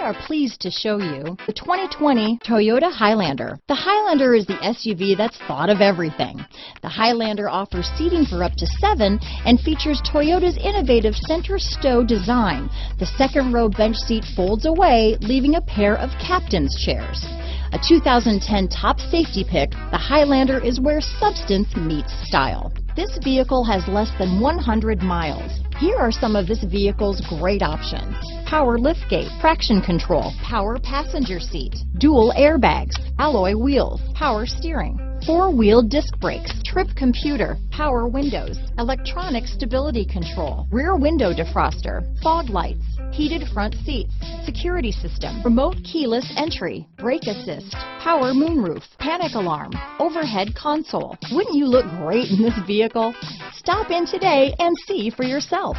are pleased to show you the 2020 Toyota Highlander. The Highlander is the SUV that's thought of everything. The Highlander offers seating for up to 7 and features Toyota's innovative center stow design. The second row bench seat folds away, leaving a pair of captain's chairs. A 2010 top safety pick, the Highlander is where substance meets style. This vehicle has less than 100 miles. Here are some of this vehicle's great options: power liftgate, traction control, power passenger seat, dual airbags, alloy wheels, power steering, 4-wheel disc brakes, trip computer, power windows, electronic stability control, rear window defroster, fog lights, heated front seats, security system, remote keyless entry, brake assist, power moonroof, panic alarm, overhead console. Wouldn't you look great in this vehicle? Stop in today and see for yourself.